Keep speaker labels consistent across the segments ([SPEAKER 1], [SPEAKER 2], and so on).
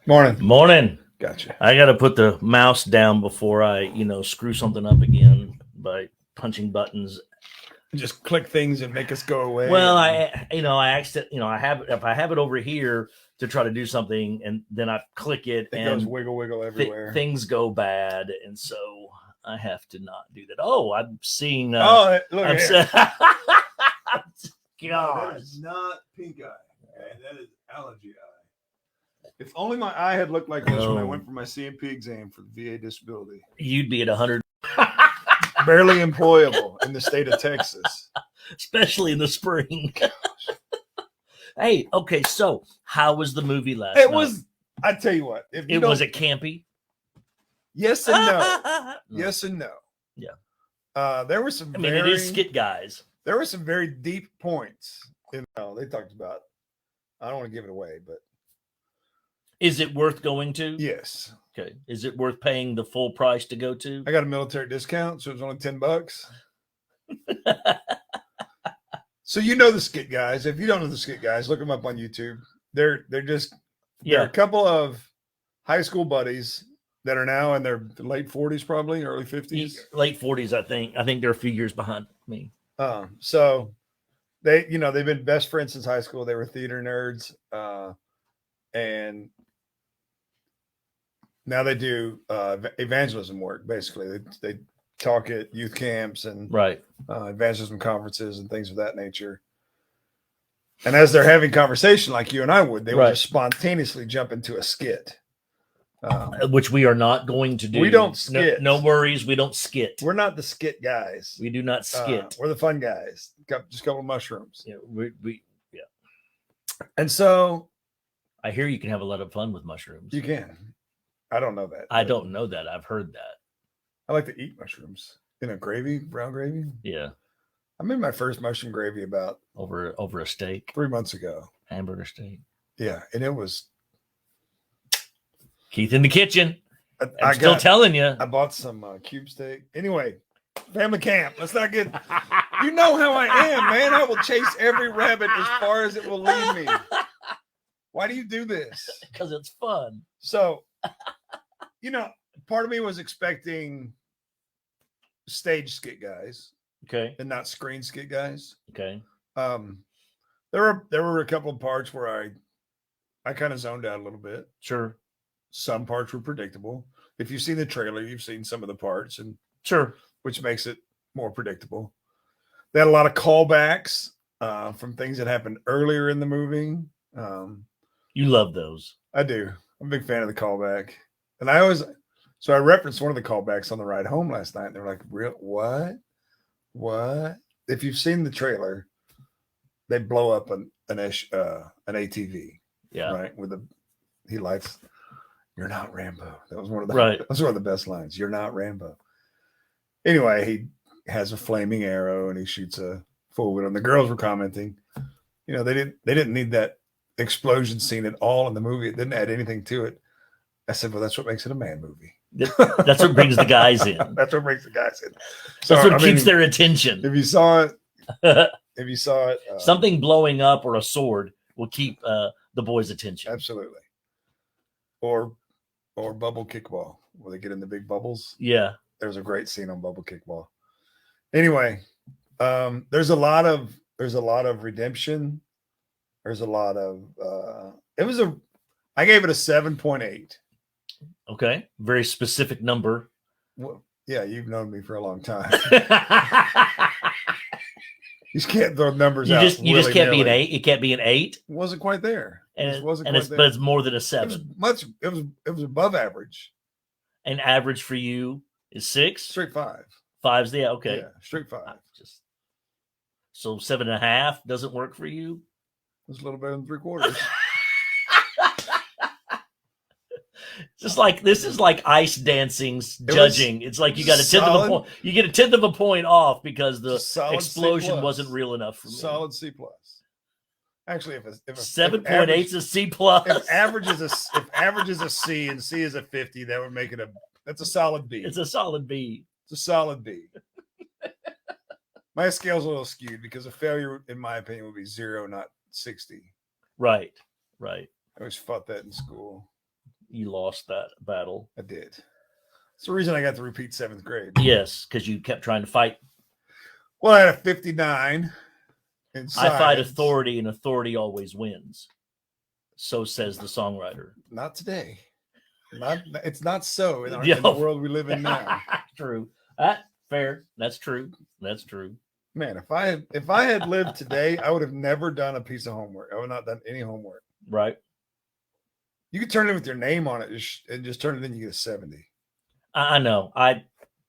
[SPEAKER 1] Morning.
[SPEAKER 2] Morning.
[SPEAKER 1] Gotcha.
[SPEAKER 2] I got to put the mouse down before I, screw something up again by punching buttons.
[SPEAKER 1] Just click things and make us go away.
[SPEAKER 2] Well, I accident, I have if I have it over here to try to do something, and then I click it,
[SPEAKER 1] it
[SPEAKER 2] and
[SPEAKER 1] goes wiggle everywhere.
[SPEAKER 2] things go bad, and so I have to not do that. Oh, I'm seeing.
[SPEAKER 1] Look
[SPEAKER 2] I'm
[SPEAKER 1] here.
[SPEAKER 2] God,
[SPEAKER 1] that is not pink eye. Okay? That is allergy eye. If only my eye had looked like this when I went for my CMP exam for the VA disability.
[SPEAKER 2] You'd be at 100.
[SPEAKER 1] Barely employable in the state of Texas.
[SPEAKER 2] Especially in the spring. Hey, okay, so how was the movie last night?
[SPEAKER 1] It was, I tell you what.
[SPEAKER 2] Was it campy?
[SPEAKER 1] Yes and no. Yes and no.
[SPEAKER 2] Yeah.
[SPEAKER 1] There were some
[SPEAKER 2] it is skit guys.
[SPEAKER 1] There were some very deep points. They talked about, I don't want to give it away, but.
[SPEAKER 2] Is it worth going to?
[SPEAKER 1] Yes.
[SPEAKER 2] Okay. Is it worth paying the full price to go to?
[SPEAKER 1] I got a military discount, so it was only $10. So you know the skit guys. If you don't know the skit guys, look them up on YouTube. They're a couple of high school buddies that are now in their late 40s, probably early 50s.
[SPEAKER 2] Late 40s, I think. I think they're a few years behind me.
[SPEAKER 1] So they've been best friends since high school. They were theater nerds, and now they do evangelism work. Basically, they talk at youth camps and evangelism conferences and things of that nature. And as they're having conversation like you and I would, they would just spontaneously jump into a skit.
[SPEAKER 2] Which we are not going to do.
[SPEAKER 1] We don't skit.
[SPEAKER 2] No worries. We don't skit.
[SPEAKER 1] We're not the skit guys.
[SPEAKER 2] We do not skit.
[SPEAKER 1] We're the fun guys. Just a couple of mushrooms.
[SPEAKER 2] Yeah,
[SPEAKER 1] And so
[SPEAKER 2] I hear you can have a lot of fun with mushrooms.
[SPEAKER 1] You can. I don't know that.
[SPEAKER 2] I don't know that. I've heard that.
[SPEAKER 1] I like to eat mushrooms in a gravy, brown gravy.
[SPEAKER 2] Yeah.
[SPEAKER 1] I made my first mushroom gravy about
[SPEAKER 2] over a steak
[SPEAKER 1] 3 months ago.
[SPEAKER 2] Hamburger steak.
[SPEAKER 1] Yeah, and it was
[SPEAKER 2] Keith in the kitchen. I'm still telling you.
[SPEAKER 1] I bought some cube steak. Anyway, family camp. Let's not get. You know how I am, man. I will chase every rabbit as far as it will lead me. Why do you do this?
[SPEAKER 2] Because it's fun.
[SPEAKER 1] So, part of me was expecting stage skit guys,
[SPEAKER 2] okay,
[SPEAKER 1] and not screen skit guys.
[SPEAKER 2] Okay.
[SPEAKER 1] There were a couple of parts where I kind of zoned out a little bit.
[SPEAKER 2] Sure.
[SPEAKER 1] Some parts were predictable. If you've seen the trailer, you've seen some of the parts, and which makes it more predictable. They had a lot of callbacks from things that happened earlier in the movie.
[SPEAKER 2] You love those.
[SPEAKER 1] I do. I'm a big fan of the callback. And I referenced one of the callbacks on the ride home last night, and they're like, "Real what? If you've seen the trailer, they blow up an ATV, right? He lights. You're not Rambo. That was one of the That was one of the best lines. You're not Rambo. Anyway, he has a flaming arrow and he shoots a forward. And the girls were commenting, they didn't need that explosion scene at all in the movie. It didn't add anything to it. I said, well, that's what makes it a man movie.
[SPEAKER 2] That's what brings the guys in.
[SPEAKER 1] That's what brings the guys in. So,
[SPEAKER 2] that's what keeps their attention.
[SPEAKER 1] If you saw it,
[SPEAKER 2] something blowing up or a sword will keep the boys' attention.
[SPEAKER 1] Absolutely. Or bubble kickball, where they get in the big bubbles.
[SPEAKER 2] Yeah. There's
[SPEAKER 1] a great scene on bubble kickball. Anyway, there's a lot of redemption. There's a lot of I gave it a 7.8.
[SPEAKER 2] Okay. Very specific number.
[SPEAKER 1] Well, yeah, you've known me for a long time. You just can't throw numbers out.
[SPEAKER 2] You just can't be an 8. It can't be an 8.
[SPEAKER 1] It wasn't quite there.
[SPEAKER 2] But it's more than a 7.
[SPEAKER 1] It was above average.
[SPEAKER 2] And average for you is 6?
[SPEAKER 1] Straight 5.
[SPEAKER 2] 5's okay.
[SPEAKER 1] Yeah, straight 5.
[SPEAKER 2] So 7.5 doesn't work for you?
[SPEAKER 1] It's a little better than 3/4.
[SPEAKER 2] This is like ice dancing's judging. It's like you got a tenth of a point. You get a tenth of a point off because the explosion wasn't real enough for me.
[SPEAKER 1] Solid C+. Actually, if
[SPEAKER 2] 7.8 is a C+,
[SPEAKER 1] if average is a C and C is a 50, that would make it that's a solid B.
[SPEAKER 2] It's a solid B.
[SPEAKER 1] It's a solid B. My scale's a little skewed because a failure, in my opinion, would be 0, not 60.
[SPEAKER 2] Right.
[SPEAKER 1] I always fought that in school.
[SPEAKER 2] You lost that battle.
[SPEAKER 1] I did. It's the reason I got to repeat 7th grade.
[SPEAKER 2] Yes, because you kept trying to fight.
[SPEAKER 1] Well, I had a 59.
[SPEAKER 2] I fight authority, and authority always wins. So says the songwriter.
[SPEAKER 1] Not today. It's not so in the world we live in now.
[SPEAKER 2] True. Fair. That's true. That's true.
[SPEAKER 1] Man, if I had lived today, I would have never done a piece of homework. I would not done any homework.
[SPEAKER 2] Right.
[SPEAKER 1] You could turn it with your name on it and just turn it in. You get a 70.
[SPEAKER 2] I know.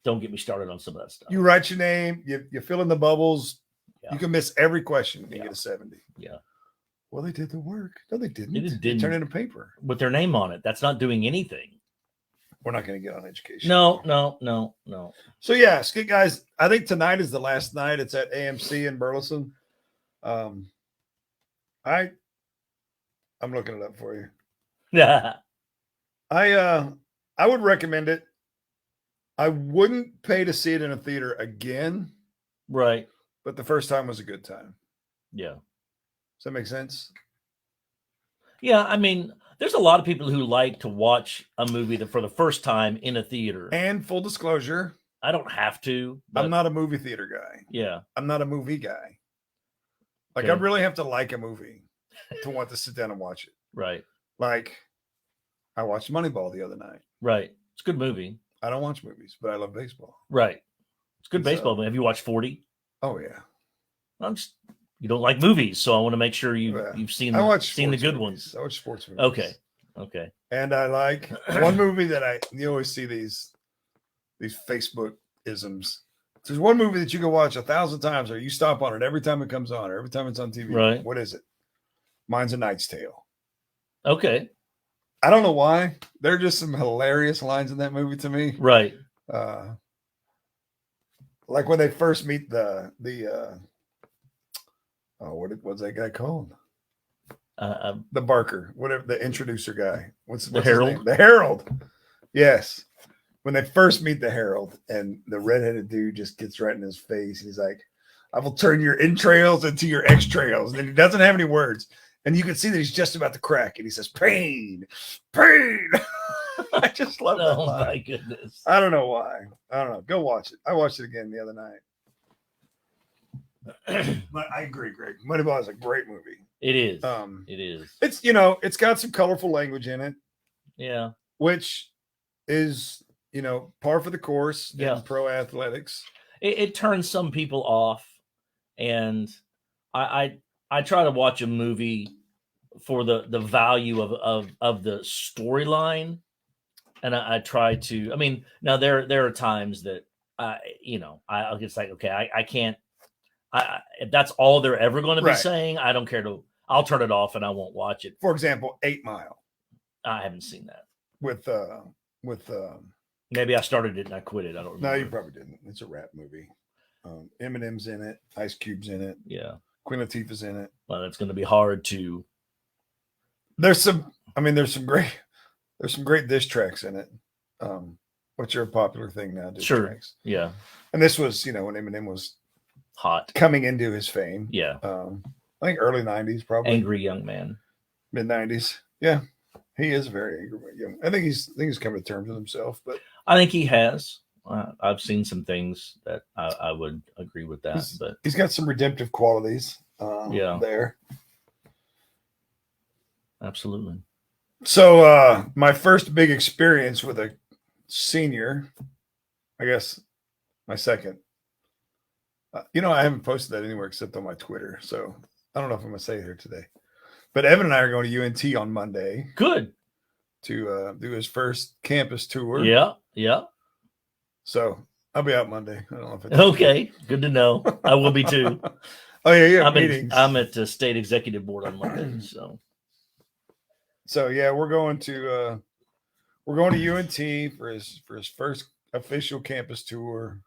[SPEAKER 2] Don't get me started on some of that stuff.
[SPEAKER 1] You write your name. You fill in the bubbles. Yeah. You can miss every question and get a 70.
[SPEAKER 2] Yeah.
[SPEAKER 1] Well, they did the work. No, they didn't. They turn in a paper
[SPEAKER 2] with their name on it. That's not doing anything.
[SPEAKER 1] We're not going to get on education.
[SPEAKER 2] No.
[SPEAKER 1] So yeah, Skit Guys. I think tonight is the last night. It's at AMC in Burleson. I'm looking it up for you.
[SPEAKER 2] Yeah.
[SPEAKER 1] I would recommend it. I wouldn't pay to see it in a theater again.
[SPEAKER 2] Right.
[SPEAKER 1] But the first time was a good time.
[SPEAKER 2] Yeah.
[SPEAKER 1] Does that make sense?
[SPEAKER 2] Yeah, I mean, there's a lot of people who like to watch a movie for the first time in a theater.
[SPEAKER 1] And full disclosure,
[SPEAKER 2] I don't have to.
[SPEAKER 1] I'm not a movie theater guy.
[SPEAKER 2] Yeah.
[SPEAKER 1] I'm not a movie guy. Like, okay. I really have to like a movie to want to sit down and watch it.
[SPEAKER 2] Right.
[SPEAKER 1] Like, I watched Moneyball the other night.
[SPEAKER 2] Right. It's a good movie.
[SPEAKER 1] I don't watch movies, but I love baseball.
[SPEAKER 2] Right. It's a good baseball movie. Have you watched 40?
[SPEAKER 1] Oh, yeah.
[SPEAKER 2] You don't like movies, so I want to make sure you've seen the good ones.
[SPEAKER 1] I watch sports movies.
[SPEAKER 2] Okay.
[SPEAKER 1] And I like one movie that you always see these Facebook isms. There's one movie that you can watch 1,000 times, or you stop on it every time it comes on, or every time it's on TV.
[SPEAKER 2] Right.
[SPEAKER 1] What is it? Mine's A Knight's Tale.
[SPEAKER 2] Okay.
[SPEAKER 1] I don't know why. There are just some hilarious lines in that movie to me.
[SPEAKER 2] Right.
[SPEAKER 1] Like when they first meet what's that guy called? The Barker, whatever, the introducer guy. What's
[SPEAKER 2] the Herald?
[SPEAKER 1] His name? The Herald. Yes. When they first meet the Herald, and the redheaded dude just gets right in his face. He's like, "I will turn your entrails into your extrails." And then he doesn't have any words. And you can see that he's just about to crack. And he says, "Pain, pain." I just love that line.
[SPEAKER 2] My goodness.
[SPEAKER 1] I don't know why. I don't know. Go watch it. I watched it again the other night. But I agree, Greg. Moneyball is a great movie.
[SPEAKER 2] It is. It is.
[SPEAKER 1] It's, it's got some colorful language in it.
[SPEAKER 2] Yeah.
[SPEAKER 1] Which is, par for the course in pro athletics.
[SPEAKER 2] It turns some people off. And I try to watch a movie for the value of the storyline. And I try to, now there are times that I'll just like, okay, I can't, if that's all they're ever going to be saying, I don't care I'll turn it off and I won't watch it.
[SPEAKER 1] For example, 8 Mile.
[SPEAKER 2] I haven't seen that.
[SPEAKER 1] With
[SPEAKER 2] maybe I started it and I quit it. I don't remember.
[SPEAKER 1] No, you probably didn't. It's a rap movie. Eminem's in it. Ice Cube's in it.
[SPEAKER 2] Yeah.
[SPEAKER 1] Queen Latifah's in it.
[SPEAKER 2] Well, it's going to be hard to.
[SPEAKER 1] There's some great diss tracks in it. Which are a popular thing now. Diss tracks.
[SPEAKER 2] Yeah.
[SPEAKER 1] And this was, when Eminem was
[SPEAKER 2] hot,
[SPEAKER 1] coming into his fame.
[SPEAKER 2] Yeah.
[SPEAKER 1] I think early 90s, probably.
[SPEAKER 2] Angry young man.
[SPEAKER 1] Mid 90s. Yeah. He is very angry young. I think he's coming to terms with himself, but
[SPEAKER 2] I think he has. I've seen some things that I would agree with that, but
[SPEAKER 1] he's got some redemptive qualities. There.
[SPEAKER 2] Absolutely.
[SPEAKER 1] So my first big experience with a senior, I guess my second. I haven't posted that anywhere except on my Twitter, so I don't know if I'm going to say it here today. But Evan and I are going to UNT on Monday.
[SPEAKER 2] Good.
[SPEAKER 1] To do his first campus tour.
[SPEAKER 2] Yeah.
[SPEAKER 1] So I'll be out Monday. I don't know if it's
[SPEAKER 2] okay. Good to know. I will be too.
[SPEAKER 1] Oh yeah.
[SPEAKER 2] I'm at the state executive board on Monday.
[SPEAKER 1] So yeah, we're going to UNT for his first official campus tour.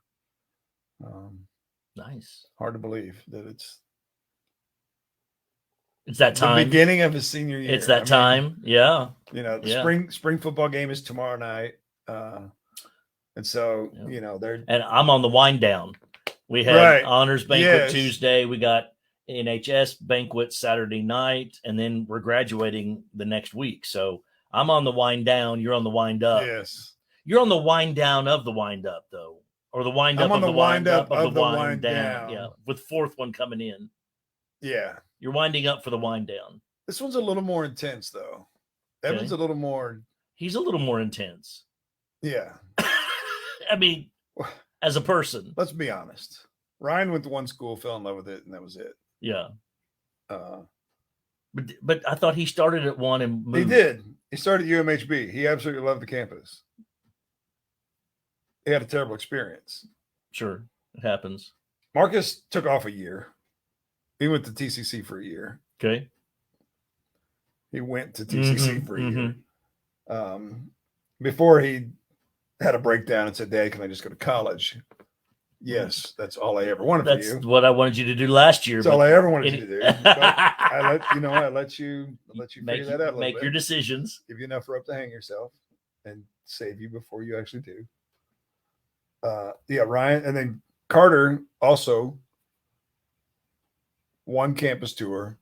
[SPEAKER 2] Nice.
[SPEAKER 1] Hard to believe that it's
[SPEAKER 2] that time.
[SPEAKER 1] The beginning of his senior year.
[SPEAKER 2] It's that time. Yeah.
[SPEAKER 1] The spring football game is tomorrow night. And so, they're.
[SPEAKER 2] And I'm on the wind down. We had honors banquet Tuesday. We got NHS banquet Saturday night, and then we're graduating the next week. So I'm on the wind down. You're on the wind up.
[SPEAKER 1] Yes.
[SPEAKER 2] You're on the wind down of the wind up, though. Or the wind up of the wind up of the wind down. Yeah. With fourth one coming in.
[SPEAKER 1] Yeah.
[SPEAKER 2] You're winding up for the wind down.
[SPEAKER 1] This one's a little more intense, though. Evan's a little more.
[SPEAKER 2] He's a little more intense.
[SPEAKER 1] Yeah.
[SPEAKER 2] I mean, as a person.
[SPEAKER 1] Let's be honest. Ryan went to one school, fell in love with it, and that was it.
[SPEAKER 2] Yeah. But I thought he started at one and moved.
[SPEAKER 1] He did. He started at UMHB. He absolutely loved the campus. He had a terrible experience.
[SPEAKER 2] Sure. It happens.
[SPEAKER 1] Marcus took off a year. He went to TCC for a year.
[SPEAKER 2] Okay.
[SPEAKER 1] He went to TCC for a year. Before he had a breakdown and said, Dad, can I just go to college? Yes, that's all I ever wanted for you.
[SPEAKER 2] That's what I wanted you to do last year.
[SPEAKER 1] That's all I ever wanted you to do. I let you figure that out.
[SPEAKER 2] Make your decisions.
[SPEAKER 1] Give you enough rope to hang yourself and save you before you actually do. Ryan, and then Carter also one campus tour,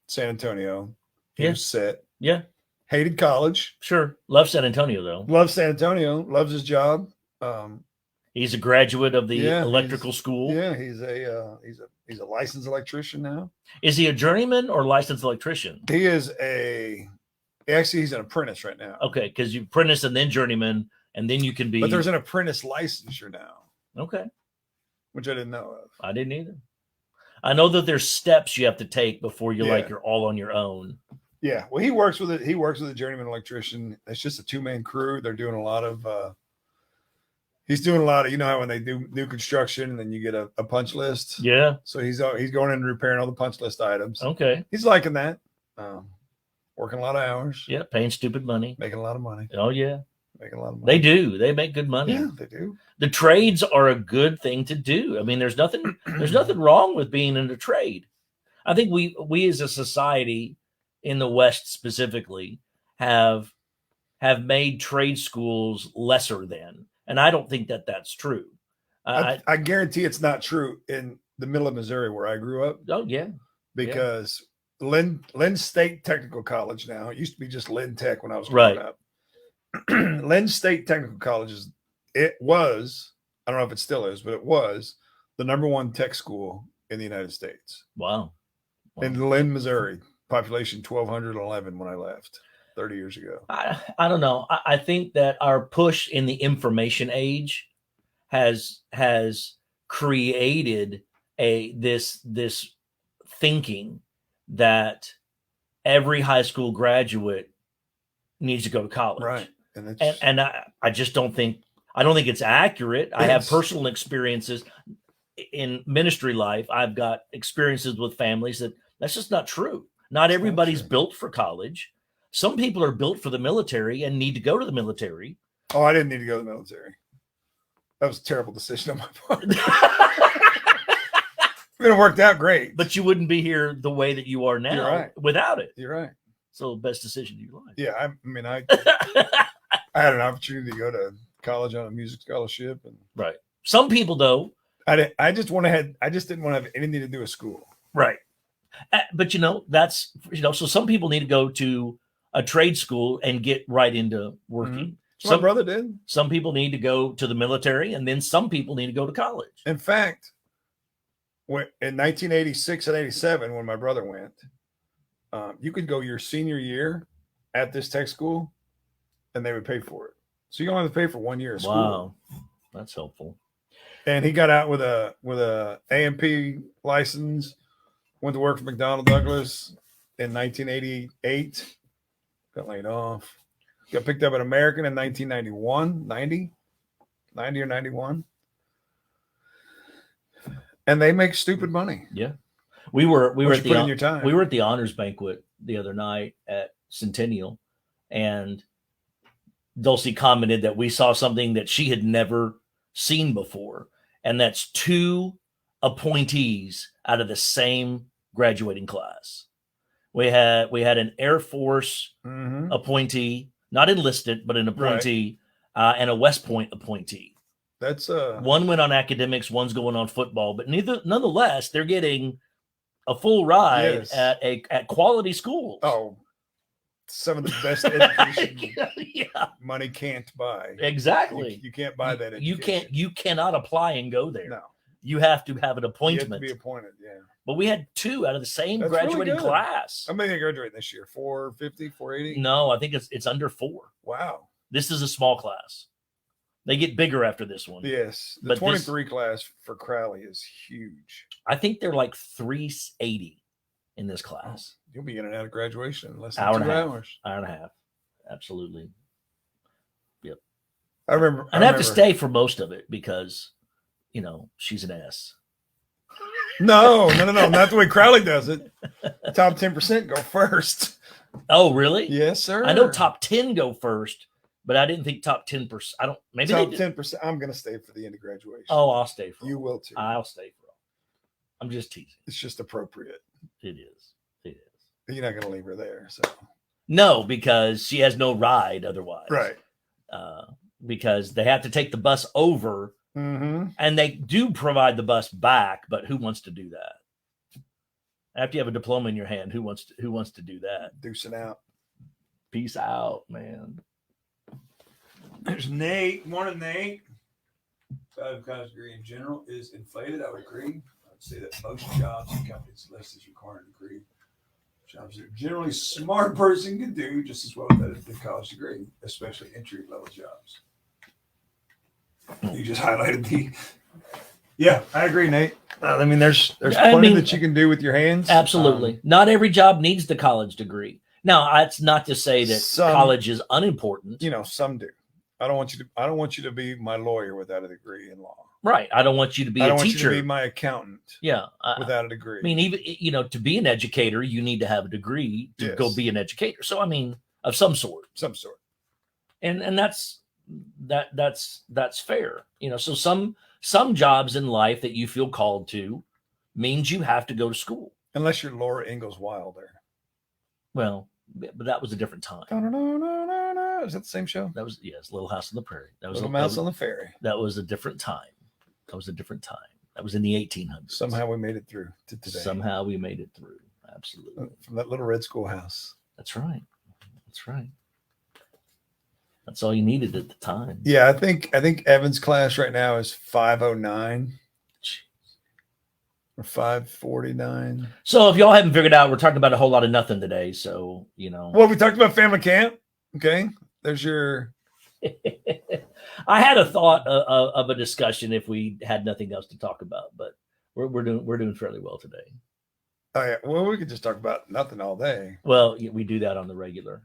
[SPEAKER 1] San Antonio. He was set.
[SPEAKER 2] Yeah.
[SPEAKER 1] Hated college.
[SPEAKER 2] Sure. Loves San Antonio, though.
[SPEAKER 1] Loves San Antonio. Loves his job.
[SPEAKER 2] He's a graduate of the electrical school.
[SPEAKER 1] Yeah, he's a licensed electrician now.
[SPEAKER 2] Is he a journeyman or licensed electrician?
[SPEAKER 1] He is he's an apprentice right now.
[SPEAKER 2] Okay, because you apprentice and then journeyman, and then you can be.
[SPEAKER 1] But there's an apprentice licensure now.
[SPEAKER 2] Okay.
[SPEAKER 1] Which I didn't know of.
[SPEAKER 2] I didn't either. I know that there's steps you have to take before you're all on your own.
[SPEAKER 1] Yeah. Well, he works with a journeyman electrician. It's just a 2-man crew. They're doing a lot of he's doing a lot of, you know how when they do new construction and then you get a punch list.
[SPEAKER 2] Yeah.
[SPEAKER 1] So he's going in and repairing all the punch list items.
[SPEAKER 2] Okay.
[SPEAKER 1] He's liking that. Working a lot of hours.
[SPEAKER 2] Yeah, paying stupid money.
[SPEAKER 1] Making a lot of money.
[SPEAKER 2] Oh yeah.
[SPEAKER 1] Making a lot of money.
[SPEAKER 2] They do. They make good money.
[SPEAKER 1] Yeah, they do.
[SPEAKER 2] The trades are a good thing to do. I mean, there's nothing wrong with being in a trade. I think we as a society in the West specifically have made trade schools lesser than, and I don't think that that's true.
[SPEAKER 1] I guarantee it's not true in the middle of Missouri where I grew up.
[SPEAKER 2] Oh yeah,
[SPEAKER 1] because Lynn State Technical College now. It used to be just Lynn Tech when I was growing up. Lynn State Technical College I don't know if it still is, but it was the #1 tech school in the United States.
[SPEAKER 2] Wow.
[SPEAKER 1] In Lynn, Missouri, population 1,211 when I left 30 years ago.
[SPEAKER 2] I don't know. I think that our push in the information age has created this thinking that every high school graduate needs to go to college.
[SPEAKER 1] Right.
[SPEAKER 2] And I just don't think it's accurate. I have personal experiences in ministry life. I've got experiences with families that's just not true. Not everybody's built for college. Some people are built for the military and need to go to the military.
[SPEAKER 1] Oh, I didn't need to go to the military. That was a terrible decision on my part. It worked out great.
[SPEAKER 2] But you wouldn't be here the way that you are now without it.
[SPEAKER 1] You're right.
[SPEAKER 2] So best decision of your life.
[SPEAKER 1] Yeah, I mean, I had an opportunity to go to college on a music scholarship, and
[SPEAKER 2] right. Some people, though,
[SPEAKER 1] I just didn't want to have anything to do with school.
[SPEAKER 2] Right. But that's so some people need to go to a trade school and get right into working.
[SPEAKER 1] Mm-hmm. My brother did.
[SPEAKER 2] Some people need to go to the military, and then some people need to go to college.
[SPEAKER 1] In fact, in 1986 and 87, when my brother went, you could go your senior year at this tech school, and they would pay for it. So you only have to pay for 1 year of school.
[SPEAKER 2] Wow, that's helpful.
[SPEAKER 1] And he got out with a AMP license. Went to work for McDonnell Douglas in 1988. Got laid off. Got picked up at American in 1991, 90 or 91. And they make stupid money.
[SPEAKER 2] Yeah. We were at the honors banquet the other night at Centennial, and Dulcie commented that we saw something that she had never seen before, and that's 2 appointees out of the same graduating class. We had an Air Force appointee, not enlisted, but an appointee, and a West Point appointee.
[SPEAKER 1] That's
[SPEAKER 2] one went on academics, one's going on football, but nonetheless, they're getting a full ride at quality schools.
[SPEAKER 1] Oh, some of the best education money can't buy.
[SPEAKER 2] Exactly.
[SPEAKER 1] You can't buy that education.
[SPEAKER 2] You cannot apply and go there.
[SPEAKER 1] No.
[SPEAKER 2] You have to have an appointment.
[SPEAKER 1] You have to be appointed, yeah.
[SPEAKER 2] But we had 2 out of the same graduating class.
[SPEAKER 1] How many are graduating this year? 450, 480?
[SPEAKER 2] No, I think it's under 4.
[SPEAKER 1] Wow.
[SPEAKER 2] This is a small class. They get bigger after this one.
[SPEAKER 1] Yes. The 23 class for Crowley is huge.
[SPEAKER 2] I think they're like 380 in this class.
[SPEAKER 1] Oh, you'll be in and out of graduation in less than 2 hours.
[SPEAKER 2] Hour and a half. Absolutely. Yep.
[SPEAKER 1] I remember.
[SPEAKER 2] And I have to stay for most of it because, she's an S.
[SPEAKER 1] No. Not the way Crowley does it. Top 10% go first.
[SPEAKER 2] Oh, really?
[SPEAKER 1] Yes, sir.
[SPEAKER 2] I know top 10 go first, but I didn't think top 10%. I don't. Maybe
[SPEAKER 1] top 10%. I'm going to stay for the end of graduation.
[SPEAKER 2] Oh, I'll stay for.
[SPEAKER 1] You will too.
[SPEAKER 2] I'll stay for. I'm just teasing.
[SPEAKER 1] It's just appropriate.
[SPEAKER 2] It is.
[SPEAKER 1] You're not going to leave her there, so.
[SPEAKER 2] No, because she has no ride otherwise.
[SPEAKER 1] Right.
[SPEAKER 2] Because they have to take the bus over, and they do provide the bus back. But who wants to do that? After you have a diploma in your hand, who wants to do that?
[SPEAKER 1] Deucing out.
[SPEAKER 2] Peace out, man.
[SPEAKER 1] There's Nate. Morning, Nate. 5 college degree in general is inflated. I would agree. I would say that most jobs and companies listed require a degree. Jobs that a generally smart person can do just as well as a college degree, especially entry-level jobs. You just highlighted the. Yeah, I agree, Nate. I mean, there's plenty that you can do with your hands.
[SPEAKER 2] Absolutely. Not every job needs the college degree. Now, that's not to say that college is unimportant.
[SPEAKER 1] Some do. I don't want you to be my lawyer without a degree in law.
[SPEAKER 2] Right. I don't want you to be a teacher. I don't want you to
[SPEAKER 1] be my accountant.
[SPEAKER 2] Yeah.
[SPEAKER 1] Without a degree.
[SPEAKER 2] I mean, even to be an educator, you need to have a degree to go be an educator. So, I mean, of some sort. And that's fair. So some jobs in life that you feel called to means you have to go to school.
[SPEAKER 1] Unless you're Laura Ingalls Wilder.
[SPEAKER 2] Well, but that was a different time.
[SPEAKER 1] Is that the same show?
[SPEAKER 2] That was, yes, Little House on the Prairie. That was
[SPEAKER 1] Little Mouse on the Ferry.
[SPEAKER 2] That was a different time. That was in the 1800s.
[SPEAKER 1] Somehow we made it through to today.
[SPEAKER 2] Absolutely.
[SPEAKER 1] From that little red schoolhouse.
[SPEAKER 2] That's right. That's all you needed at the time.
[SPEAKER 1] Yeah, I think Evan's class right now is 509. Or 549.
[SPEAKER 2] So if y'all haven't figured out, we're talking about a whole lot of nothing today. So,
[SPEAKER 1] Well, we talked about family camp. Okay. There's your.
[SPEAKER 2] I had a thought of a discussion if we had nothing else to talk about, but we're doing fairly well today.
[SPEAKER 1] Oh yeah. Well, we could just talk about nothing all day.
[SPEAKER 2] Well, we do that on the regular.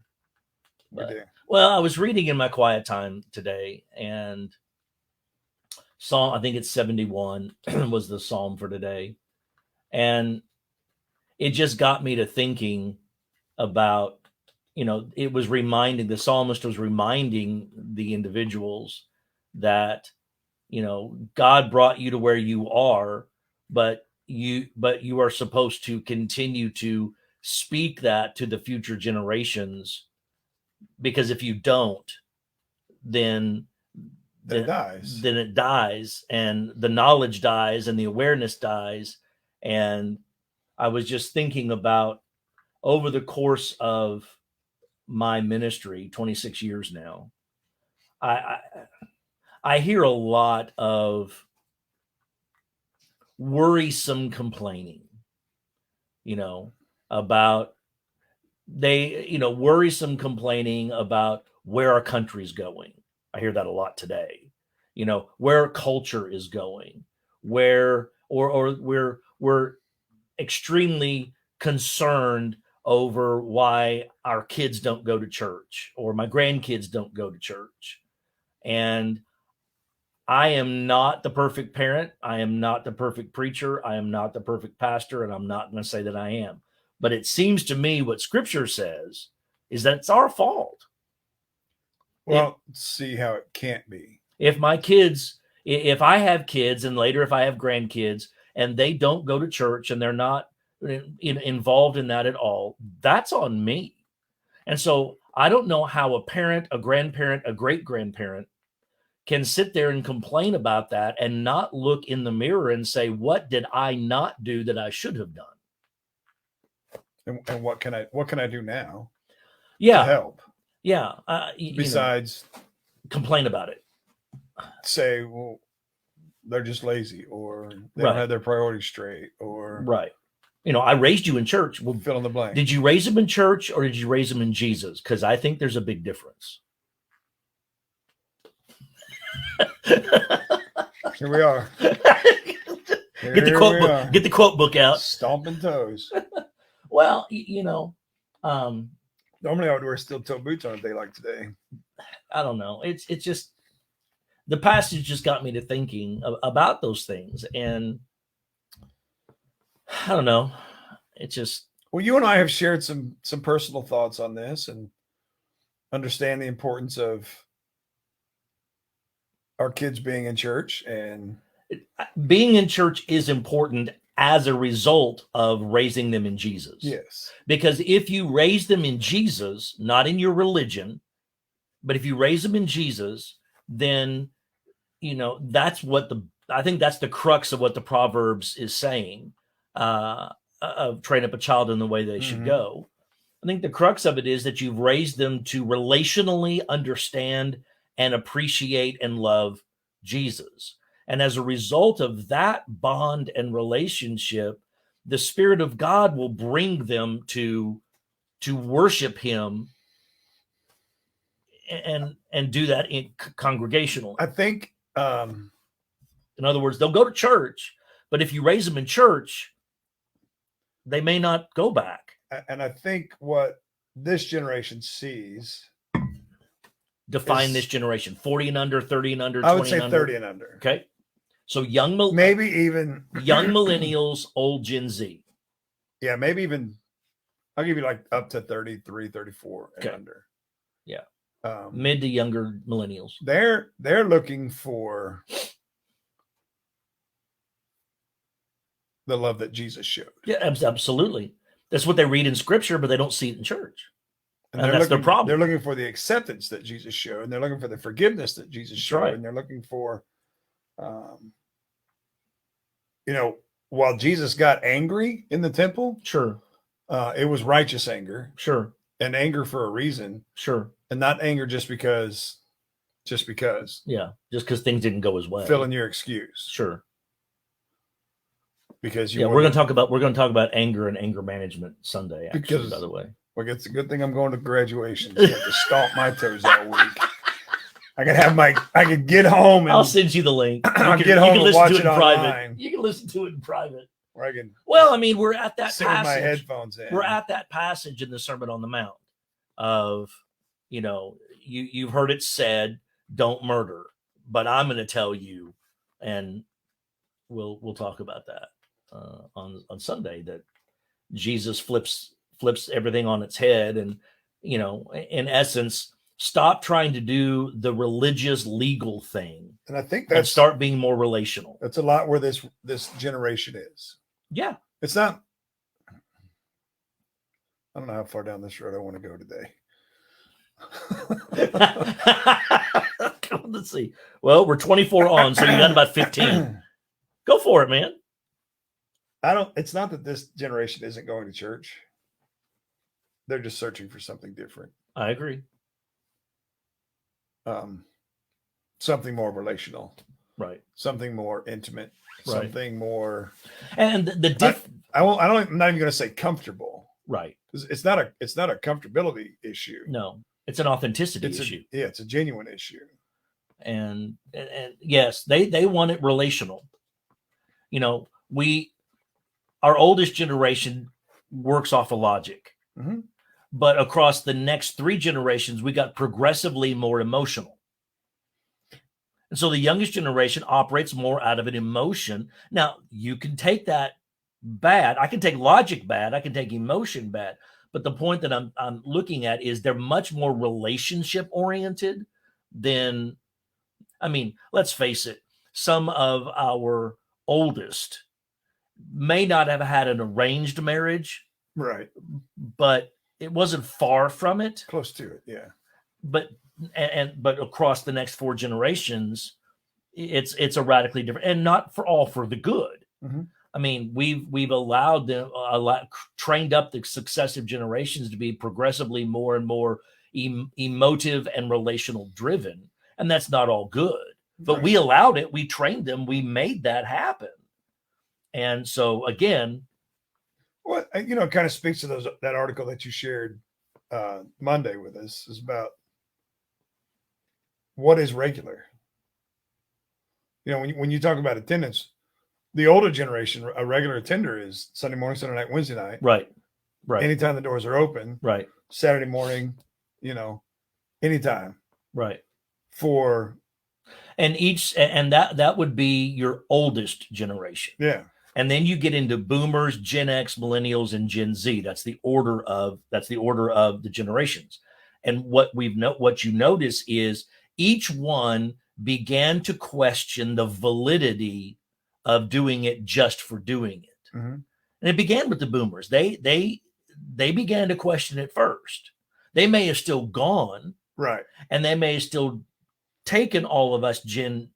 [SPEAKER 1] We do.
[SPEAKER 2] Well, I was reading in my quiet time today, and Psalm, I think it's 71 was the Psalm for today. And it just got me to thinking about, the psalmist was reminding the individuals that, God brought you to where you are, but you are supposed to continue to speak that to the future generations, because if you don't, then
[SPEAKER 1] it dies.
[SPEAKER 2] Then it dies, and the knowledge dies, and the awareness dies. And I was just thinking about, over the course of my ministry, 26 years now, I hear a lot of worrisome complaining, about worrisome complaining about where our country's going. I hear that a lot today, where culture is going, where, or we're extremely concerned over why our kids don't go to church, or my grandkids don't go to church. And I am not the perfect parent. I am not the perfect preacher. I am not the perfect pastor. And I'm not going to say that I am. But it seems to me what Scripture says is that it's our fault.
[SPEAKER 1] Well, see how it can't be.
[SPEAKER 2] If I have kids, and later if I have grandkids, and they don't go to church and they're not involved in that at all, that's on me. And so I don't know how a parent, a grandparent, a great-grandparent can sit there and complain about that and not look in the mirror and say, what did I not do that I should have done?
[SPEAKER 1] And what can I do now? to help.
[SPEAKER 2] Yeah.
[SPEAKER 1] Besides,
[SPEAKER 2] complain about it.
[SPEAKER 1] Say, well, they're just lazy, or they don't have their priorities straight, or
[SPEAKER 2] I raised you in church.
[SPEAKER 1] Well, fill in the blank.
[SPEAKER 2] Did you raise them in church or did you raise them in Jesus? Because I think there's a big difference.
[SPEAKER 1] Here we are.
[SPEAKER 2] Get the quote book. Get the quote book out.
[SPEAKER 1] Stomping toes.
[SPEAKER 2] Well,
[SPEAKER 1] normally I would wear steel-toe boots on a day like today.
[SPEAKER 2] I don't know. It's just the passage just got me to thinking about those things, and I don't know. It's just,
[SPEAKER 1] well, you and I have shared some personal thoughts on this and understand the importance of our kids being in church, and
[SPEAKER 2] being in church is important as a result of raising them in Jesus.
[SPEAKER 1] Yes. Because
[SPEAKER 2] if you raise them in Jesus, not in your religion, but if you raise them in Jesus, then, that's what I think that's the crux of what the Proverbs is saying, of train up a child in the way they should go. I think the crux of it is that you've raised them to relationally understand and appreciate and love Jesus. And as a result of that bond and relationship, the Spirit of God will bring them to worship Him and do that congregationally.
[SPEAKER 1] I think,
[SPEAKER 2] in other words, they'll go to church, but if you raise them in church, they may not go back.
[SPEAKER 1] And I think what this generation sees.
[SPEAKER 2] Define this generation: 40 and under, 30 and under, 20
[SPEAKER 1] I would say
[SPEAKER 2] and under.
[SPEAKER 1] 30 and under.
[SPEAKER 2] Okay. So
[SPEAKER 1] maybe even
[SPEAKER 2] young millennials, old Gen Z.
[SPEAKER 1] Yeah, maybe even I'll give you like up to 33, 34 and under.
[SPEAKER 2] Yeah. Mid to younger millennials.
[SPEAKER 1] They're looking for the love that Jesus showed.
[SPEAKER 2] Yeah, absolutely. That's what they read in Scripture, but they don't see it in church.
[SPEAKER 1] And that's their problem. They're looking for the acceptance that Jesus showed, and they're looking for the forgiveness that Jesus showed, and they're looking for, while Jesus got angry in the temple, it was righteous anger, and anger for a reason, and not anger just because,
[SPEAKER 2] yeah, just because things didn't go his way,
[SPEAKER 1] fill in your excuse, because
[SPEAKER 2] we're going to talk about anger and anger management Sunday. Actually, by the way.
[SPEAKER 1] Well, it's a good thing I'm going to graduation. So I have to stomp my toes all week. I could get home and
[SPEAKER 2] I'll send you the link.
[SPEAKER 1] I'll get home and watch it online.
[SPEAKER 2] You can listen to it in private.
[SPEAKER 1] Or I can
[SPEAKER 2] we're at that
[SPEAKER 1] sit
[SPEAKER 2] passage.
[SPEAKER 1] with my headphones in.
[SPEAKER 2] We're at that passage in the Sermon on the Mount of, you've heard it said, don't murder, but I'm going to tell you, and we'll talk about that on Sunday, that Jesus flips everything on its head, and in essence, stop trying to do the religious legal thing,
[SPEAKER 1] and I think
[SPEAKER 2] and start being more relational.
[SPEAKER 1] That's a lot where this generation is.
[SPEAKER 2] Yeah,
[SPEAKER 1] it's not. I don't know how far down this road I want to go today.
[SPEAKER 2] Let's see. Well, we're 24 on, so you got about 15. Go for it, man.
[SPEAKER 1] It's not that this generation isn't going to church. They're just searching for something different.
[SPEAKER 2] I agree.
[SPEAKER 1] Something more relational,
[SPEAKER 2] right?
[SPEAKER 1] Something more intimate, something more.
[SPEAKER 2] And
[SPEAKER 1] I'm not even going to say comfortable,
[SPEAKER 2] right?
[SPEAKER 1] It's not a comfortability issue.
[SPEAKER 2] No, it's an authenticity issue.
[SPEAKER 1] It's a genuine issue.
[SPEAKER 2] And yes, they want it relational. Our oldest generation works off of logic.
[SPEAKER 1] Mm-hmm.
[SPEAKER 2] But across the next 3 generations, we got progressively more emotional. And so the youngest generation operates more out of an emotion. Now, you can take that bad. I can take logic bad. I can take emotion bad. But the point that I'm looking at is they're much more relationship oriented than, let's face it, some of our oldest may not have had an arranged marriage.
[SPEAKER 1] Right.
[SPEAKER 2] But it wasn't far from it.
[SPEAKER 1] Close to it, yeah.
[SPEAKER 2] But across the next 4 generations, it's a radically different, and not for the good.
[SPEAKER 1] Mm-hmm.
[SPEAKER 2] I mean, we've allowed them trained up the successive generations to be progressively more and more emotive and relational driven, and that's not all good. But we allowed it. We trained them. We made that happen. And so again,
[SPEAKER 1] well, you know, it kind of speaks to that article that you shared Monday with us, is about what is regular. You know, when you talk about attendance, the older generation, a regular attender is Sunday morning, Sunday night, Wednesday night.
[SPEAKER 2] Right.
[SPEAKER 1] Anytime the doors are open.
[SPEAKER 2] Right.
[SPEAKER 1] Saturday morning, you know, anytime.
[SPEAKER 2] Right.
[SPEAKER 1] And
[SPEAKER 2] that would be your oldest generation.
[SPEAKER 1] Yeah.
[SPEAKER 2] And then you get into boomers, Gen X, millennials, and Gen Z. That's the order of the generations. And what you notice is each one began to question the validity of doing it just for doing it.
[SPEAKER 1] Mm-hmm.
[SPEAKER 2] And it began with the boomers. They began to question it first. They may have still gone.
[SPEAKER 1] Right.
[SPEAKER 2] And they may have still taken all of us Gen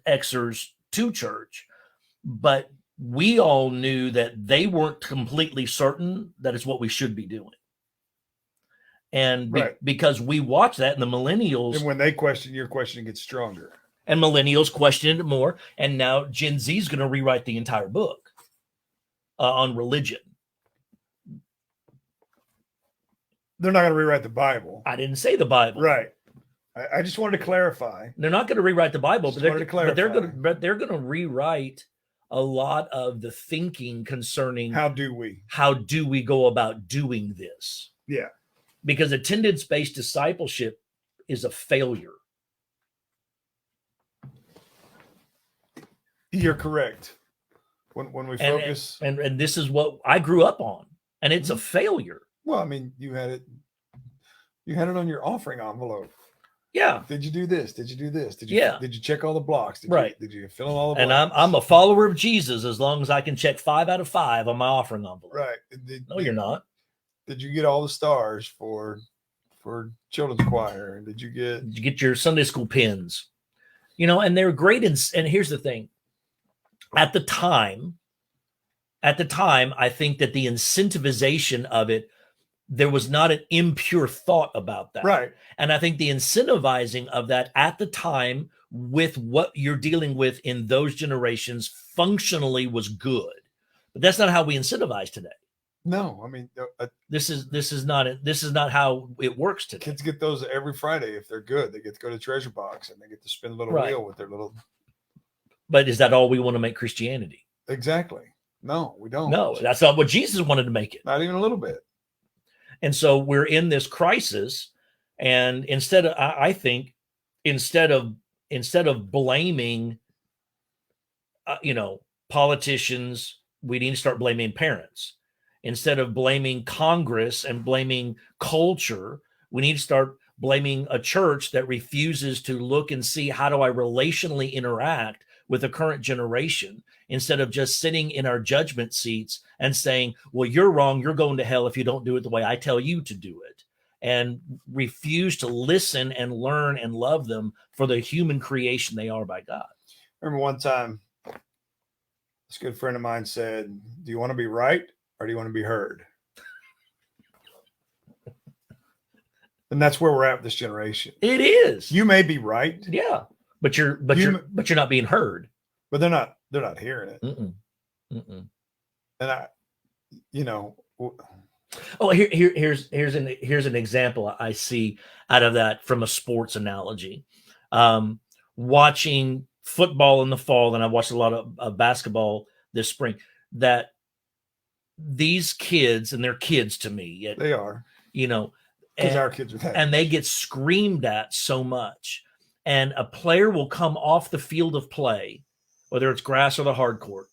[SPEAKER 2] Xers to church, but we all knew that they weren't completely certain that it's what we should be doing. And because we watch that, and the millennials,
[SPEAKER 1] and when they question, your questioning gets stronger.
[SPEAKER 2] And millennials question it more. And now Gen Z is going to rewrite the entire book on religion.
[SPEAKER 1] They're not going to rewrite the Bible.
[SPEAKER 2] I didn't say the Bible.
[SPEAKER 1] Right. I just wanted to clarify.
[SPEAKER 2] They're not going to rewrite the Bible, but they're going to rewrite a lot of the thinking concerning
[SPEAKER 1] how do we
[SPEAKER 2] go about doing this.
[SPEAKER 1] Yeah.
[SPEAKER 2] Because attendance-based discipleship is a failure.
[SPEAKER 1] You're correct. When we focus,
[SPEAKER 2] and this is what I grew up on, and it's a failure.
[SPEAKER 1] Well, I mean, you had it on your offering envelope.
[SPEAKER 2] Yeah.
[SPEAKER 1] Did you do this? Did you do this? Did you check all the blocks? Did you fill in all the blocks?
[SPEAKER 2] And I'm a follower of Jesus as long as I can check 5 out of 5 on my offering envelope.
[SPEAKER 1] Right.
[SPEAKER 2] No, you're not.
[SPEAKER 1] Did you get all the stars for children's choir? Did you
[SPEAKER 2] get your Sunday school pins? You know, and they're great. And here's the thing. At the time, I think that the incentivization of it, there was not an impure thought about that.
[SPEAKER 1] Right.
[SPEAKER 2] And I think the incentivizing of that at the time with what you're dealing with in those generations functionally was good. But that's not how we incentivize today.
[SPEAKER 1] No, I mean,
[SPEAKER 2] this is not how it works today.
[SPEAKER 1] Kids get those every Friday if they're good. They get to go to Treasure Box and they get to spin a little wheel with their little.
[SPEAKER 2] But is that all we want to make Christianity?
[SPEAKER 1] Exactly. No, we don't.
[SPEAKER 2] No, that's not what Jesus wanted to make it.
[SPEAKER 1] Not even a little bit.
[SPEAKER 2] And so we're in this crisis, and instead of blaming, politicians, we need to start blaming parents. Instead of blaming Congress and blaming culture, we need to start blaming a church that refuses to look and see how do I relationally interact with the current generation, instead of just sitting in our judgment seats and saying, well, you're wrong, you're going to hell if you don't do it the way I tell you to do it, and refuse to listen and learn and love them for the human creation they are by God.
[SPEAKER 1] Remember one time, this good friend of mine said, do you want to be right or do you want to be heard? And that's where we're at with this generation.
[SPEAKER 2] It is.
[SPEAKER 1] You may be right.
[SPEAKER 2] Yeah. But you're not being heard.
[SPEAKER 1] But they're not hearing it.
[SPEAKER 2] Mm-mm. Mm-mm.
[SPEAKER 1] And
[SPEAKER 2] here's an example I see out of that from a sports analogy. Watching football in the fall, and I watched a lot of basketball this spring, that these kids, and they're kids to me.
[SPEAKER 1] They are.
[SPEAKER 2] Because
[SPEAKER 1] our kids are that.
[SPEAKER 2] And they get screamed at so much. And a player will come off the field of play, whether it's grass or the hard court,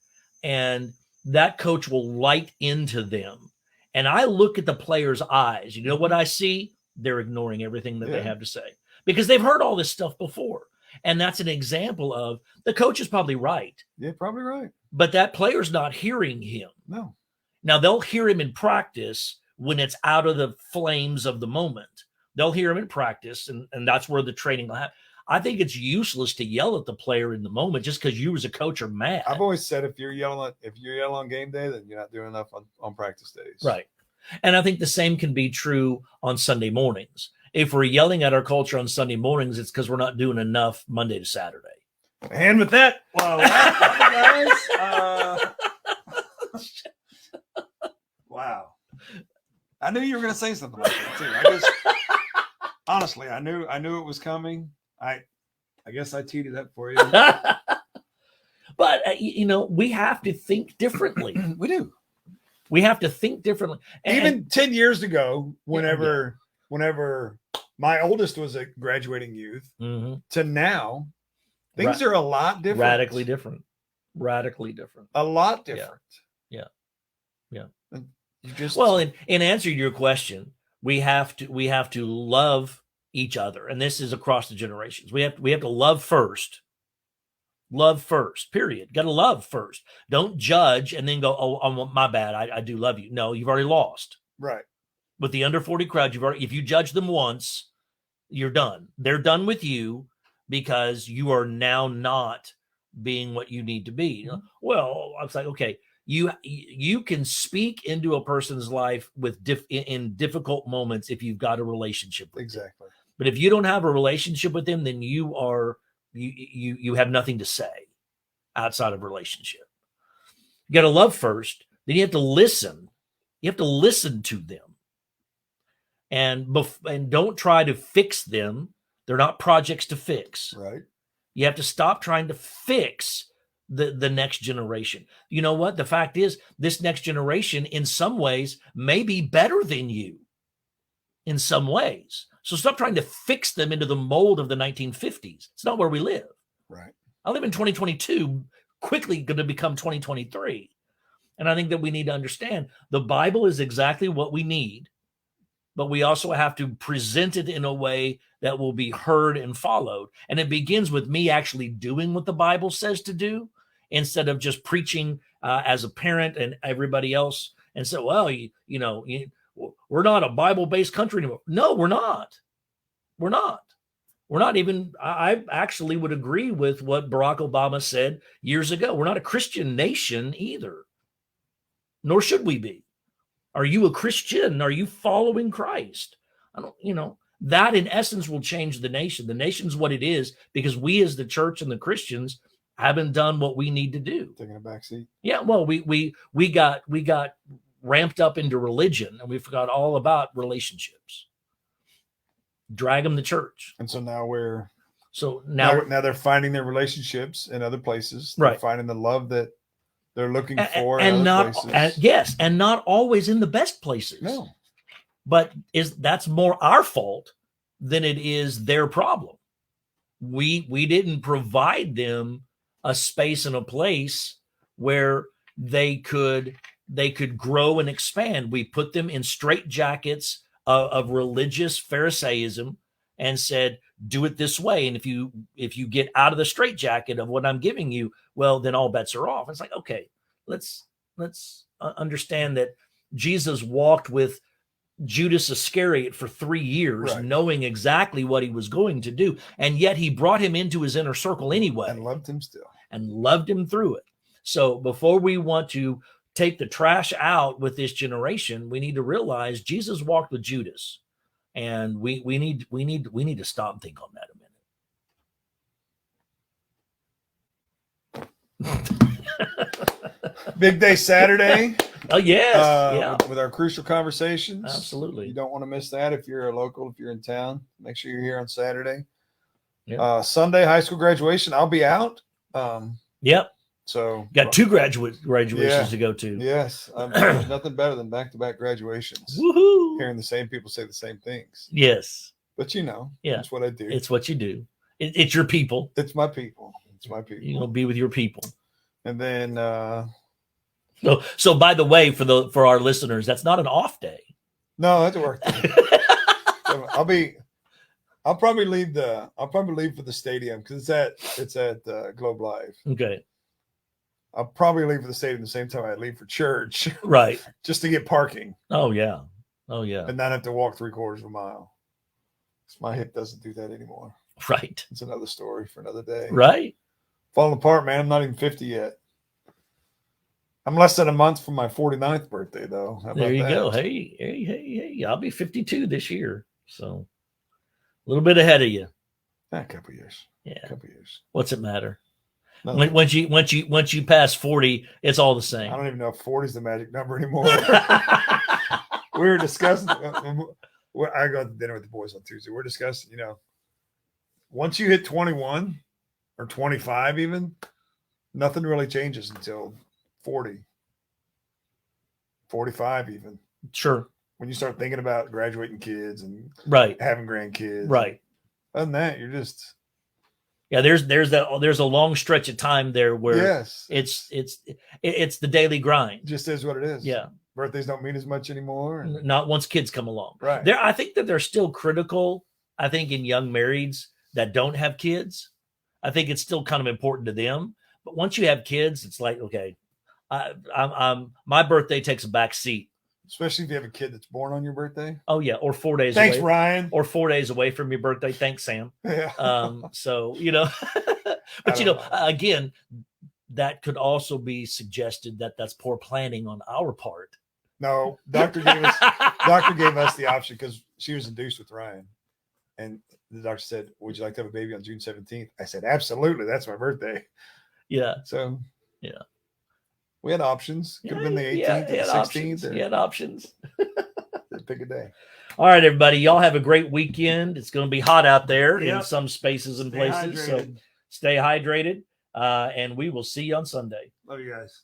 [SPEAKER 2] and that coach will light into them. And I look at the player's eyes. You know what I see? They're ignoring everything that they have to say because they've heard all this stuff before. And that's an example of the coach is probably right.
[SPEAKER 1] Yeah, probably right.
[SPEAKER 2] But that player's not hearing him.
[SPEAKER 1] No.
[SPEAKER 2] Now, they'll hear him in practice when it's out of the flames of the moment. They'll hear him in practice, and that's where the training will happen. I think it's useless to yell at the player in the moment just because you as a coach are mad.
[SPEAKER 1] I've always said if you're yelling on game day, then you're not doing enough on practice days.
[SPEAKER 2] Right. And I think the same can be true on Sunday mornings. If we're yelling at our culture on Sunday mornings, it's because we're not doing enough Monday to Saturday.
[SPEAKER 1] And with that, well, guys, wow. I knew you were going to say something like that too. Honestly, I knew it was coming. I guess I teed it up for you.
[SPEAKER 2] But we have to think differently.
[SPEAKER 1] We do.
[SPEAKER 2] We have to think differently.
[SPEAKER 1] Even 10 years ago, whenever my oldest was a graduating youth, to now, things are a lot different.
[SPEAKER 2] Radically different.
[SPEAKER 1] A lot different.
[SPEAKER 2] Yeah.
[SPEAKER 1] Well,
[SPEAKER 2] in answer to your question, we have to love each other, and this is across the generations. We have to love first. Love first, period. Got to love first. Don't judge and then go, oh, my bad. I do love you. No, you've already lost.
[SPEAKER 1] Right.
[SPEAKER 2] With the under 40 crowd, if you judge them once, you're done. They're done with you because you are now not being what you need to be. Well, I was like, okay, you can speak into a person's life in difficult moments if you've got a relationship with them. But if you don't have a relationship with them, then you have nothing to say outside of relationship. You got to love first, then you have to listen. You have to listen to them. And don't try to fix them. They're not projects to fix.
[SPEAKER 1] Right.
[SPEAKER 2] You have to stop trying to fix the next generation. You know what? The fact is, this next generation in some ways may be better than you in some ways. So stop trying to fix them into the mold of the 1950s. It's not where we live.
[SPEAKER 1] Right.
[SPEAKER 2] I live in 2022, quickly going to become 2023. And I think that we need to understand the Bible is exactly what we need, but we also have to present it in a way that will be heard and followed. And it begins with me actually doing what the Bible says to do instead of just preaching as a parent and everybody else. And so, well, we're not a Bible-based country anymore. No, we're not. We're not. We're not even, I actually would agree with what Barack Obama said years ago. We're not a Christian nation either, nor should we be. Are you a Christian? Are you following Christ? That in essence will change the nation. The nation's what it is because we as the church and the Christians haven't done what we need to do.
[SPEAKER 1] Taking a back seat.
[SPEAKER 2] Yeah, well, we got ramped up into religion and we forgot all about relationships. Drag them to church.
[SPEAKER 1] And so now
[SPEAKER 2] now
[SPEAKER 1] they're finding their relationships in other places.
[SPEAKER 2] Right.
[SPEAKER 1] They're finding the love that they're looking for
[SPEAKER 2] and
[SPEAKER 1] in other
[SPEAKER 2] places. And not always in the best places.
[SPEAKER 1] No.
[SPEAKER 2] But that's more our fault than it is their problem. We didn't provide them a space and a place where they could grow and expand. We put them in straitjackets of religious Pharisaism and said, do it this way. And if you get out of the straitjacket of what I'm giving you, well, then all bets are off. It's like, okay, let's understand that Jesus walked with Judas Iscariot for 3 years,
[SPEAKER 1] right,
[SPEAKER 2] knowing exactly what he was going to do. And yet he brought him into his inner circle anyway.
[SPEAKER 1] And loved him still. And
[SPEAKER 2] loved him through it. So before we want to take the trash out with this generation, we need to realize Jesus walked with Judas. And we need to stop and think on that a minute.
[SPEAKER 1] Big day Saturday.
[SPEAKER 2] Oh, yes.
[SPEAKER 1] With our crucial conversations.
[SPEAKER 2] Absolutely.
[SPEAKER 1] You don't want to miss that if you're a local, if you're in town. Make sure you're here on Saturday.
[SPEAKER 2] Yeah.
[SPEAKER 1] Sunday, high school graduation. I'll be out.
[SPEAKER 2] Yep.
[SPEAKER 1] So
[SPEAKER 2] got two graduations to go to.
[SPEAKER 1] Yes. There's nothing better than back-to-back graduations.
[SPEAKER 2] Woohoo!
[SPEAKER 1] Hearing the same people say the same things.
[SPEAKER 2] Yes.
[SPEAKER 1] But that's what I do.
[SPEAKER 2] It's what you do. It's your people.
[SPEAKER 1] It's my people.
[SPEAKER 2] You'll be with your people.
[SPEAKER 1] And then
[SPEAKER 2] so by the way, for our listeners, that's not an off day.
[SPEAKER 1] No, that's a work day. I'll probably leave for the stadium because it's at Globe Live.
[SPEAKER 2] Okay.
[SPEAKER 1] I'll probably leave for the stadium the same time I leave for church.
[SPEAKER 2] Right.
[SPEAKER 1] Just to get parking.
[SPEAKER 2] Oh yeah. And
[SPEAKER 1] not have to walk 3/4 of a mile. My hip doesn't do that anymore.
[SPEAKER 2] Right.
[SPEAKER 1] It's another story for another day.
[SPEAKER 2] Right.
[SPEAKER 1] Falling apart, man. I'm not even 50 yet. I'm less than a month from my 49th birthday, though. How
[SPEAKER 2] There you
[SPEAKER 1] about
[SPEAKER 2] go.
[SPEAKER 1] that?
[SPEAKER 2] Hey. I'll be 52 this year. So a little bit ahead of you.
[SPEAKER 1] A couple years.
[SPEAKER 2] Yeah.
[SPEAKER 1] A couple years.
[SPEAKER 2] What's it matter? Once you pass 40, it's all the same.
[SPEAKER 1] I don't even know if 40 is the magic number anymore. We were discussing. I go to dinner with the boys on Tuesday. We're discussing, once you hit 21 or 25, even, nothing really changes until 40, 45, even.
[SPEAKER 2] Sure.
[SPEAKER 1] When you start thinking about graduating kids and having grandkids.
[SPEAKER 2] Right.
[SPEAKER 1] Other than that, you're just.
[SPEAKER 2] Yeah, there's a long stretch of time there where it's the daily grind.
[SPEAKER 1] Just is what it is.
[SPEAKER 2] Yeah.
[SPEAKER 1] Birthdays don't mean as much anymore.
[SPEAKER 2] Not once kids come along.
[SPEAKER 1] Right.
[SPEAKER 2] I think that they're still critical. I think in young marrieds that don't have kids, I think it's still kind of important to them. But once you have kids, it's like, okay, my birthday takes a back seat.
[SPEAKER 1] Especially if you have a kid that's born on your birthday.
[SPEAKER 2] Oh yeah, or 4 days.
[SPEAKER 1] Thanks,
[SPEAKER 2] away,
[SPEAKER 1] Ryan.
[SPEAKER 2] Or 4 days away from your birthday. Thanks, Sam.
[SPEAKER 1] Yeah.
[SPEAKER 2] So but again, that could also be suggested that that's poor planning on our part.
[SPEAKER 1] No, doctor gave us the option because she was induced with Ryan, and the doctor said, "Would you like to have a baby on June 17th?" I said, "Absolutely, that's my birthday."
[SPEAKER 2] Yeah.
[SPEAKER 1] So
[SPEAKER 2] yeah.
[SPEAKER 1] We had options. Could have been the 18th or the 16th.
[SPEAKER 2] You had options.
[SPEAKER 1] Pick a day.
[SPEAKER 2] All right, everybody. Y'all have a great weekend. It's going to be hot out there in some spaces and places.
[SPEAKER 1] Hydrated.
[SPEAKER 2] So stay hydrated. And we will see you on Sunday.
[SPEAKER 1] Love you guys.